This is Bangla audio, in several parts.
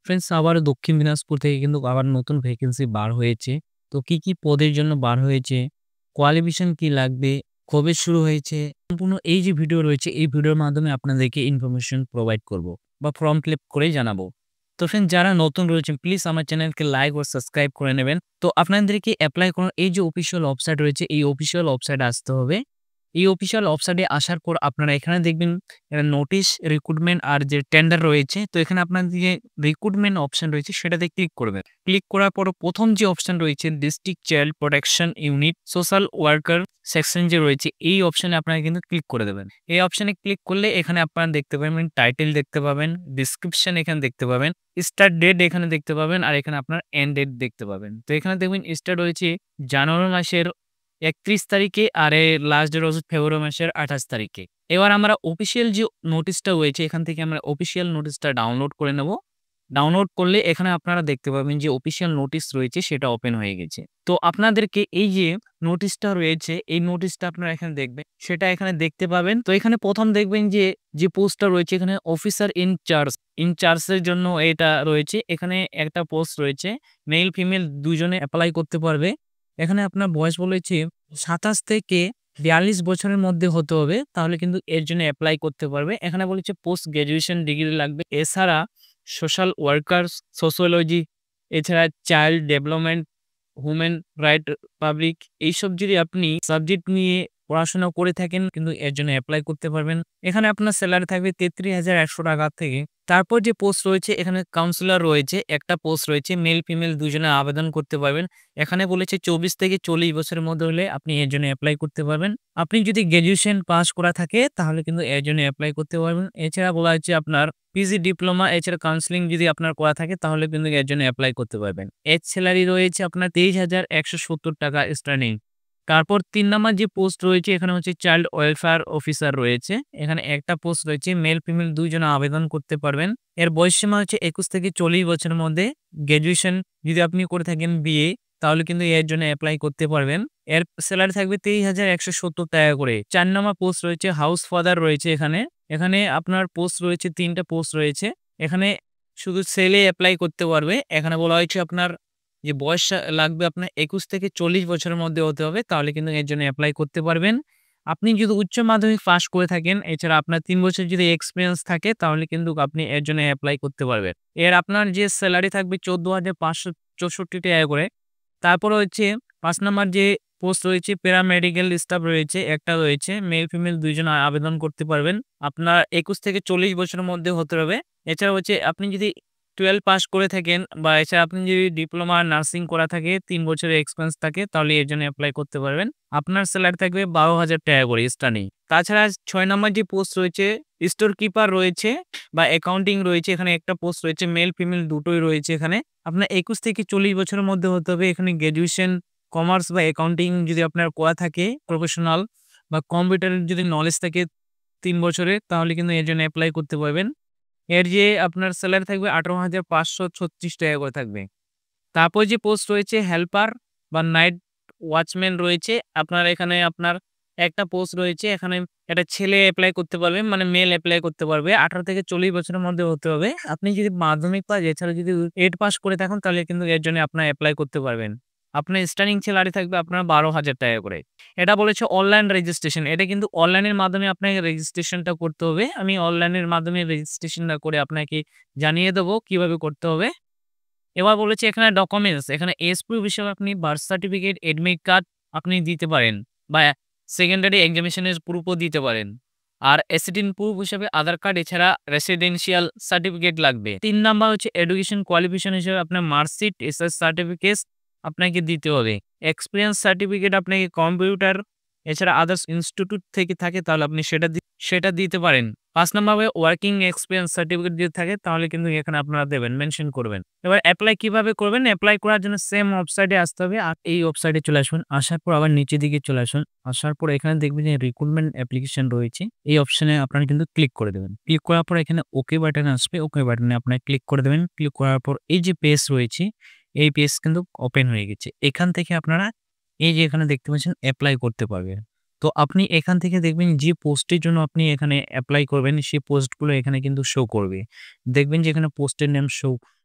ফ্রেন্ডস আবার দক্ষিণ দিনাজপুর থেকে কিন্তু আবার নতুন ভ্যাকেন্সি বার হয়েছে। তো কি পদের জন্য বার হয়েছে, কোয়ালিফিকেশন কি লাগবে, কবে শুরু হয়েছে, সম্পূর্ণ এই যে ভিডিও রয়েছে এই ভিডিওর মাধ্যমে আপনাদেরকে ইনফরমেশন প্রোভাইড করব বা ফর্ম ফিল আপ করে জানাবো। তো ফ্রেন্ড যারা নতুন রয়েছেন প্লিজ আমার চ্যানেলকে লাইক ও সাবস্ক্রাইব করে নেবেন। তো আপনাদেরকে অ্যাপ্লাই করার এই যে অফিসিয়াল ওয়েবসাইট রয়েছে এই অফিসিয়াল ওয়েবসাইটে আসতে হবে। এই অফিসিয়াল ওয়েবসাইটে আসার পর আপনারা এখানে দেখবেন নোটিশ, রিক্রুটমেন্ট আর যে টেন্ডার রয়েছে। তো এখানে আপনার যে রিক্রুটমেন্ট অপশন রয়েছে সেটাতে ক্লিক করবেন। ক্লিক করার পর প্রথম যে অপশন রয়েছে district child protection unit social worker section যে রয়েছে এই অপশনে আপনারা কিন্তু ক্লিক করে দেবেন। এই অপশনে ক্লিক করলে এখানে আপনারা দেখতে পাবেন টাইটেল দেখতে পাবেন, ডিসক্রিপশন এখানে দেখতে পাবেন, স্টার্ট ডেট এখানে দেখতে পাবেন আর এখানে আপনার এন্ড ডেট দেখতে পাবেন। তো এখানে দেখবেন স্টার্ট হয়েছে জানুয়ারি মাসের ৩১ তারিখে আর এর লাস্ট ডেট হচ্ছে ফেব্রুয়ারি মাসের ২৮ তারিখে। এবার আমরা অফিসিয়াল যে নোটিশটা হয়েছে এখান থেকে আমরা অফিসিয়াল নোটিশটা ডাউনলোড করে নেব। ডাউনলোড করলে এখানে আপনারা দেখতে পাবেন যে অফিসিয়াল নোটিশ রয়েছে সেটা ওপেন হয়ে গেছে। তো আপনাদেরকে এই যে নোটিশটা রয়েছে এই নোটিশটা আপনারা এখানে দেখবেন, সেটা এখানে দেখতে পাবেন। তো এখানে প্রথম দেখবেন যে পোস্টটা রয়েছে এখানে অফিসার ইনচার্জের জন্য এটা রয়েছে। এখানে একটা পোস্ট রয়েছে, মেল ফিমেল দুজনে এপ্লাই করতে পারবে। এখানে আপনার বয়স বলেছে ২৭ থেকে ৪২ বছরের মধ্যে হতে হবে, তাহলে কিন্তু এর জন্য এপ্লাই করতে পারবে। এখানে বলেছে পোস্ট গ্র্যাজুয়েশন ডিগ্রি লাগবে। এছাড়া সোশ্যাল ওয়ার্কার, সোশিওলজি, এছাড়া child development, human right, public এইসব যদি আপনি সাবজেক্ট নিয়ে পড়াশোনা করে থাকেন কিন্তু এর জন্য এপ্লাই করতে পারবেন। এখানে আপনার স্যালারি থাকবে ৩৩,১০০ টাকা থেকে। তারপর যে পোস্ট রয়েছে এখানে কাউন্সিলর রয়েছে, একটা পোস্ট রয়েছে, মেল ফিমেল দুজনে আবেদন করতে পারবেন। এখানে বলেছে ২৪ থেকে ৪০ বছরের মধ্যে হলে আপনি এর জন্য এপ্লাই করতে পারবেন। আপনি যদি গ্র্যাজুয়েশন পাস করা থাকে তাহলে কিন্তু এর জন্য এপ্লাই করতে পারবেন। এছাড়া বলা হচ্ছে আপনার পিজি ডিপ্লোমা এছাড়া কাউন্সেলিং যদি আপনার করা থাকে তাহলে কিন্তু এর জন্য এপ্লাই করতে পারবেন। এজ স্যালারি রয়েছে আপনার ২৩,১৭০ টাকা স্টার্টিং। তারপর ৩ নাম্বার যে পোস্ট রয়েছে এখানে হচ্ছে চাইল্ড ওয়েলফেয়ার অফিসার রয়েছে। এখানে একটা পোস্ট রয়েছে, মেল ফিমেল ২ জনে আবেদন করতে পারবেন। এর বয়সসীমা হচ্ছে ২১ থেকে ৪০ বছরের মধ্যে। গ্র্যাজুয়েশন যদি আপনি করে থাকেন বিএ তাহলে কিন্তু এর জন্য এপ্লাই করতে পারবেন। এর স্যালারি থাকবে ২৩,১৭০ টাকা করে। ৪ নাম্বার পোস্ট রয়েছে হাউস ফাদার রয়েছে এখানে। এখানে আপনার পোস্ট রয়েছে ৩ টা পোস্ট রয়েছে। এখানে শুধু ছেলে এপ্লাই করতে পারবে। এখানে বলা হয়েছে আপনার যে বয়স লাগবে আপনার ২১ থেকে ৪০ বছরের মধ্যে হতে হবে, তাহলে কিন্তু এর জন্য এপ্লাই করতে পারবেন। আপনি যদি উচ্চ মাধ্যমিক পাস করে থাকেন, এছাড়া আপনার ৩ বছর যদি এক্সপেরিয়েন্স থাকে তাহলে কিন্তু আপনি এর জন্য এপ্লাই করতে পারবেন। এর আপনার যে স্যালারি থাকবে ১৪,৫৬৪ টাকা করে। তারপরে হচ্ছে ৫ নাম্বার যে পোস্ট রয়েছে প্যারামেডিক্যাল স্টাফ রয়েছে, একটা রয়েছে, মেল ফিমেল ২ জন আবেদন করতে পারবেন। আপনার ২১ থেকে ৪০ বছরের মধ্যে হতে হবে। এছাড়া হচ্ছে আপনি যদি 12 পাস করে থাকেন বা এছাড়া আপনি যদি ডিপ্লোমা নার্সিং করা থাকে ৩ বছরের এক্সপেরিয়েন্স থাকে তাহলে এর জন্য এপ্লাই করতে পারবেন। আপনার স্যালারি থাকবে ১২,০০০ টাকা করে স্টার্টিং। তাছাড়া ৬ নাম্বার যে পোস্ট রয়েছে স্টোর কিপার রয়েছে বা অ্যাকাউন্টিং রয়েছে, এখানে একটা পোস্ট রয়েছে, মেল ফিমেল দুটোই রয়েছে এখানে। আপনার ২১ থেকে ৪০ বছরের মধ্যে হতে হবে। এখানে গ্র্যাজুয়েশন কমার্স বা অ্যাকাউন্টিং যদি আপনার করা থাকে প্রফেশনাল বা কম্পিউটারের যদি নলেজ থাকে ৩ বছরের তাহলে কিন্তু এর জন্য এপ্লাই করতে পারবেন। এর যে আপনার স্যালারি থাকবে ১৮,৫৩৬ টাকা করে থাকবে। তারপর যে পোস্ট রয়েছে হেল্পার বা নাইট ওয়াচম্যান রয়েছে। আপনার এখানে আপনার একটা পোস্ট রয়েছে, এখানে একটা ছেলে এপ্লাই করতে পারবে, মানে মেল এপ্লাই করতে পারবে। ১৮ থেকে ৪০ বছরের মধ্যে হতে হবে। আপনি যদি মাধ্যমিক পাস এছাড়া যদি 8 পাস করে থাকেন তাহলে কিন্তু এর জন্য আপনার এপ্লাই করতে পারবেন। আপনার স্টার্টিং স্যালারি থাকবে আপনার ১২,০০০ টাকা করে। এটা বলেছে অনলাইন রেজিস্ট্রেশন। এটা কিন্তু অনলাইনের মাধ্যমে আপনাকে রেজিস্ট্রেশনটা করতে হবে। আমি অনলাইনের মাধ্যমে রেজিস্ট্রেশনটা করে আপনাকে জানিয়ে দেবো কিভাবে করতে হবে। এবার বলেছে এখানে ডকুমেন্টস, এখানে এজ প্রুফ হিসেবে আপনি বার্থ সার্টিফিকেট, এডমিট কার্ড আপনি দিতে পারেন বা সেকেন্ডারি এক্সামিনেশনের প্রুফও দিতে পারেন। আর অ্যাসিডেন্ট প্রুফ হিসেবে আধার কার্ড এছাড়া রেসিডেন্সিয়াল সার্টিফিকেট লাগবে। ৩ নাম্বার হচ্ছে এডুকেশন কোয়ালিফিকেশন হিসেবে আপনার মার্কশিট, এসএস সার্টিফিকেট আপনাকে দিতে হবে। এক্সপেরিয়েন্স সার্টিফিকেট আপনাকে কম্পিউটার এছাড়া আদার্স ইনস্টিটিউট থেকে থাকে তাহলে আপনি সেটা দিতে পারেন। ৫ নাম্বার ওয়ার্কিং এক্সপেরিয়েন্স সার্টিফিকেট যদি থাকে তাহলে কিন্তু এখানে আপনারা দেবেন, মেনশন করবেন। এবার এপ্লাই কিভাবে করবেন? এপ্লাই করার জন্য সেম ওয়েবসাইটে আসতে হবে। আর এই ওয়েবসাইটে চলে আসুন। আসার পর আবার নিচের দিকে চলে আসুন। আসার পর এখানে দেখবেন যে রিক্রুটমেন্ট অ্যাপ্লিকেশন রয়েছে। এই অপশনে আপনারা কিন্তু ক্লিক করে দেবেন। ক্লিক করার পর এখানে ওকে বাটন আসবে। ওকে বাটনে আপনারা ক্লিক করে দেবেন। ক্লিক করার পর এই যে পেজ রয়েছে এই পেজ কিন্তু ওপেন হয়ে গেছে। এখান থেকে আপনারা এই যে এখানে দেখতে পাচ্ছেন এপ্লাই করতে পারবেন। তো আপনি এখান থেকে দেখবেন যে পোস্টের জন্য আপনি এখানে এপ্লাই করবেন সেই পোস্টগুলো এখানে কিন্তু শো করবে। দেখবেন যে এখানে পোস্টের নেম শো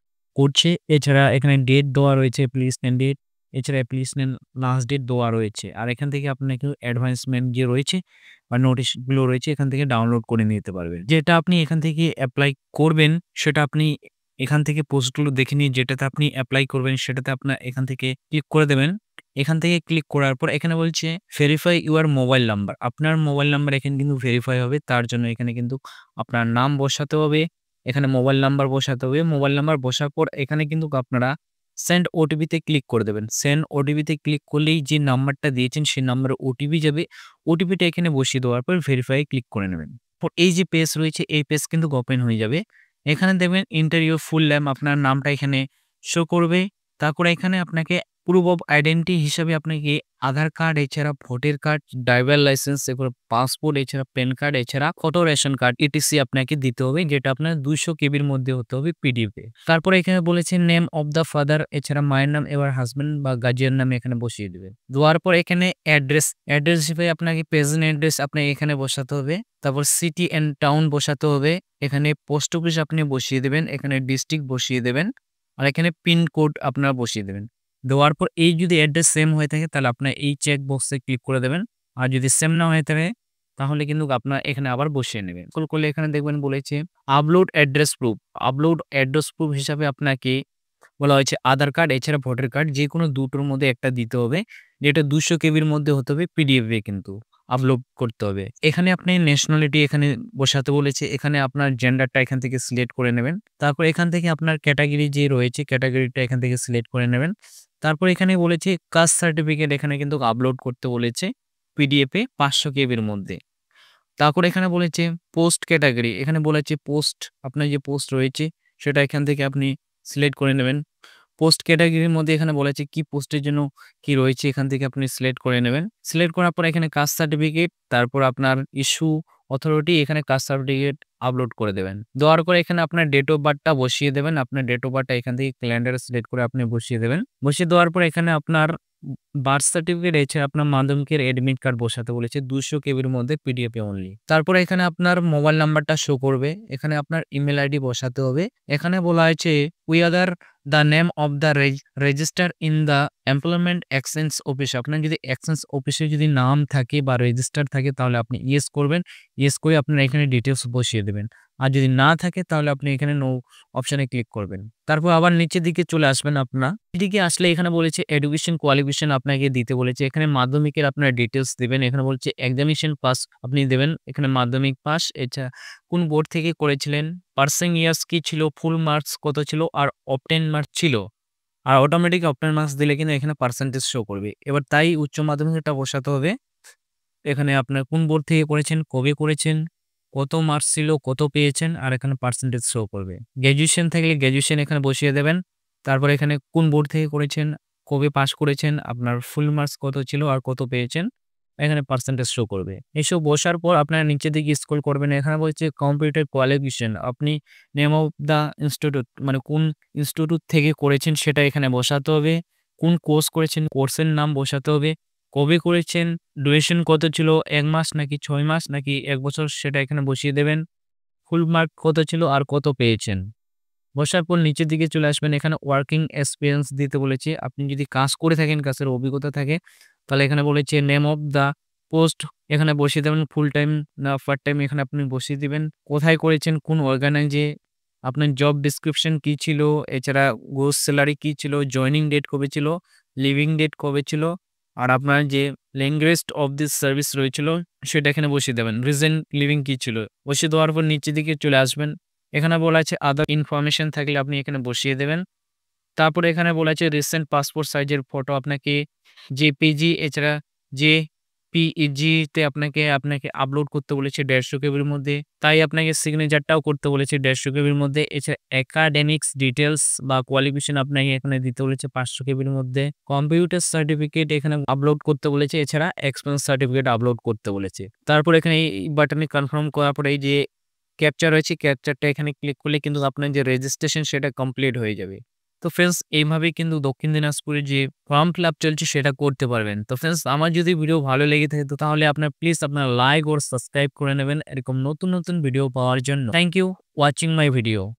করছে। এছাড়া এখানে ডেট দেওয়া রয়েছে, অ্যাপ্লিকেশন ডেট, এছাড়া অ্যাপ্লিকেশন লাস্ট ডেট দেওয়া রয়েছে। আর এখান থেকে আপনাকে অ্যাডভান্সমেন্ট যে রয়েছে বা নোটিশগুলো রয়েছে এখান থেকে ডাউনলোড করে নিতে পারবেন। যেটা আপনি এখান থেকে এপ্লাই করবেন সেটা আপনি এখান থেকে পোস্টগুলো দেখে নিয়ে যেটাতে আপনি এপ্লাই করবেন সেটাতে আপনার এখান থেকে ক্লিক করে দেবেন। এখান থেকে ক্লিক করার পর এখানে বলছে ভেরিফাই ইউর মোবাইল নাম্বার। আপনার মোবাইল নাম্বার এখানে কিন্তু ভেরিফাই হবে। তার জন্য এখানে কিন্তু আপনার নাম বসাতে হবে, এখানে মোবাইল নাম্বার বসাতে হবে। মোবাইল নাম্বার বসার পর এখানে কিন্তু আপনারা সেন্ড ওটিপিতে ক্লিক করে দেবেন। সেন্ড ওটিপিতে ক্লিক করলেই যে নাম্বারটা দিয়েছেন সেই নাম্বারে ওটিপি যাবে। ওটিপিটা এখানে বসিয়ে দেওয়ার পর ভেরিফাই ক্লিক করে নেবেন। এই যে পেজ রয়েছে এই পেজ কিন্তু ওপেন হয়ে যাবে। এখানে দেখবেন এন্টার ইউর ফুল নেম, আপনার নামটা এখানে শো করবে। তারপরে এখানে আপনাকে প্রুফ অফ আইডেন্টিটি হিসাবে আপনাকে আধার কার্ড, এছাড়া ভোটার কার্ড, ড্রাইভার লাইসেন্স, এরপর পাসপোর্ট, এছাড়া প্যান কার্ড, এছাড়া ফটো রেশন কার্ড ইটিসি আপনাকে দিতে হবে, যেটা আপনার 200 কেবির মধ্যে হতে হবে পিডিএফে। তারপরে এখানে বলেছে নেম অফ দ্য ফাদার, এছাড়া মায়ের নাম এবার হাজবেন্ড বা গার্জিয়ান নামে এখানে বসিয়ে দেবেন। দেওয়ার পর এখানে অ্যাড্রেস হিসেবে আপনাকে প্রেজেন্ট অ্যাড্রেস আপনি এখানে বসাতে হবে। তারপর সিটি অ্যান্ড টাউন বসাতে হবে। এখানে পোস্ট অফিস আপনি বসিয়ে দেবেন, এখানে ডিস্ট্রিক্ট বসিয়ে দেবেন, আর এখানে পিন কোড আপনারা বসিয়ে দেবেন। দেওয়ার পর এই যদি অ্যাড্রেস সেম হয়ে থাকে তাহলে আপনার এই চেক বক্সে ক্লিক করে দেবেন। আর যদি সেম না হয়ে থাকে তাহলে কিন্তু আপনার এখানে আবার বসিয়ে নেবেন। কল করলে এখানে দেখবেন বলেছে upload address proof. Upload address proof হিসাবে আপনাকে বলা হয়েছে আধার কার্ড, এছাড়া ভোটার কার্ড, যে কোনো দুটোর মধ্যে একটা দিতে হবে, যেটা 200 কেবির মধ্যে হতে হবে পিডিএফে কিন্তু আপলোড করতে হবে। এখানে আপনি ন্যাশনালিটি এখানে বসাতে বলেছে। এখানে আপনার জেন্ডারটা এখান থেকে সিলেক্ট করে নেবেন। তারপর এখান থেকে আপনার ক্যাটাগরি যে রয়েছে ক্যাটাগরিটা এখান থেকে সিলেক্ট করে নেবেন। তারপর এখানে বলেছে কাস্ট সার্টিফিকেট এখানে কিন্তু আপলোড করতে বলেছে পিডিএফে 500 কেবির মধ্যে। তারপর এখানে বলেছে পোস্ট ক্যাটাগরি, এখানে বলেছে পোস্ট, আপনার যে পোস্ট রয়েছে সেটা এখান থেকে আপনি সিলেক্ট করে নেবেন। পোস্ট ক্যাটাগরির মধ্যে এখানে বলেছে কি পোস্টের জন্য কি রয়েছে এখান থেকে আপনি সিলেক্ট করে নেবেন। সিলেক্ট করার পর এখানে কাস্ট সার্টিফিকেট, তারপর আপনার ইস্যু অথরিটি, এখানে কাস্ট সার্টিফিকেট আপলোড করে দেবেন। দেওয়ার পরে এখানে আপনার ডেট অফ বার্থটা বসিয়ে দেবেন। আপনার ডেট অফ বার্থটা এখান থেকে ক্যালেন্ডারে সিলেক্ট করে আপনি বসিয়ে দেবেন। বসিয়ে দেওয়ার পর এখানে আপনার বার্থ সার্টিফিকেট, এছাড়া আপনার মাধ্যমিকের অ্যাডমিট কার্ড বসাতে বলেছে 200 কেবির মধ্যে পিডিএফে অনলি। তারপরে এখানে আপনার মোবাইল নাম্বারটা শো করবে। এখানে আপনার ইমেল আইডি বসাতে হবে। এখানে বলা হয়েছে we other the name of the register in the employment exchange office. আপনার যদি এক্সচেঞ্জ অফিসে যদি নাম থাকে বা রেজিস্টার থাকে তাহলে আপনি ইয়েস করবেন। ইয়েস করে আপনারা এখানে ডিটেলস বসিয়ে দেবেন। আর যদি না থাকে তাহলে আপনি এখানে নো অপশানে ক্লিক করবেন। তারপর আবার নিচের দিকে চলে আসবেন। আপনার এদিকে আসলে এখানে বলেছে এডুকেশন কোয়ালিফিকেশন আপনাকে দিতে বলেছে। এখানে মাধ্যমিকের আপনার ডিটেলস দিবেন। এখানে বলছে এক্সামিনেশন পাস আপনি দেবেন। এখানে মাধ্যমিক পাস, এছাড়া কোন বোর্ড থেকে করেছিলেন, পার্সেন্ট ইয়ার্স কি ছিল, ফুল মার্কস কত ছিল, আর অবটেন মার্কস ছিল। আর অটোমেটিক অবটেন মার্কস দিলে কিন্তু এখানে পার্সেন্টেজ শো করবে। এবার তাই উচ্চ মাধ্যমিকটা বসাতে হবে। এখানে আপনার কোন বোর্ড থেকে করেছেন, কবে করেছেন, কত মার্কস ছিল, কত পেয়েছেন, আর এখানে পার্সেন্টেজ শো করবে। গ্র্যাজুয়েশন থাকলে গ্র্যাজুয়েশন এখানে বসিয়ে দেবেন। তারপর এখানে কোন বোর্ড থেকে করেছেন, কবে পাস করেছেন, আপনার ফুল মার্কস কত ছিল আর কত পেয়েছেন, এখানে পার্সেন্টেজ শো করবে। এসব বসার পর আপনারা নিচের দিকে স্ক্রল করবেন। এখানে বলছে কম্পিউটার কোয়ালিফিকেশন, আপনি নেম অফ দ্য ইনস্টিটিউট মানে কোন ইনস্টিটিউট থেকে করেছেন সেটা এখানে বসাতে হবে। কোন কোর্স করেছেন কোর্সের নাম বসাতে হবে। কবে করেছেন, ডিউরেশন কত ছিল, 1 মাস নাকি 6 মাস নাকি 1 বছর সেটা এখানে বসিয়ে দেবেন। ফুল মার্ক কত ছিল আর কত পেয়েছেন। বসার পর নিচের দিকে চলে আসবেন। এখানে ওয়ার্কিং এক্সপিরিয়েন্স দিতে বলেছে। আপনি যদি কাজ করে থাকেন, কাজের অভিজ্ঞতা থাকে তাহলে এখানে বলেছে নেম অফ দ্য পোস্ট এখানে বসিয়ে দেবেন। ফুল টাইম না পার্ট টাইম এখানে আপনি বসিয়ে দিবেন। কোথায় করেছেন, কোন অর্গানাইজে, আপনার জব ডেসক্রিপশন কি ছিল, এছাড়া গ্রোস স্যালারি কি ছিল, জয়েনিং ডেট কবে ছিল, লিভিং ডেট কবে ছিল, আর আপনার যে ল্যাঙ্গুয়েজ অফ দিস সার্ভিস রয়েছিল সেটা এখানে বসিয়ে দেবেন। রিজেন্ট লিভিং কি ছিল বসিয়ে দেওয়ার পর নিচের দিকে চলে আসবেন। এখানে বলা আছে আদার ইনফরমেশন থাকলে আপনি এখানে বসিয়ে দেবেন। তারপরে এখানে বলা আছে রিসেন্ট পাসপোর্ট সাইজের ফটো আপনাকে জেপিজি, এছাড়া জেপিইজি-তে আপনাকে আপলোড করতে বলেছে 150 কেবির মধ্যে। তাই আপনাকে সিগনেচারটাও করতে বলেছে 150 কেবির মধ্যে। এছাড়া একাডেমিক্স ডিটেলস বা কোয়ালিফিকেশন আপনাকে এখানে দিতে বলেছে 500 কেবির মধ্যে। কম্পিউটার সার্টিফিকেট এখানে আপলোড করতে বলেছে, এছাড়া এক্সপেরিয়েন্স সার্টিফিকেট আপলোড করতে বলেছে। তারপর এখানে এই বাটনে কনফার্ম করার পরে এই যে ক্যাপচার রয়েছে ক্যাপচারটা এখানে ক্লিক করলে কিন্তু আপনার যে রেজিস্ট্রেশন সেটা কমপ্লিট হয়ে যাবে। তো ফ্রেন্ডস এইভাবেই কিন্তু দক্ষিণ দিনাজপুরে যে ফর্ম ফিল আপ চলছে সেটা করতে পারবেন। তো ফ্রেন্ডস আমার যদি ভিডিও ভালো লেগে থাকে তো তাহলে আপনার প্লিজ আপনার লাইক ও সাবস্ক্রাইব করে নেবেন এরকম নতুন নতুন ভিডিও পাওয়ার জন্য। Thank you watching my video.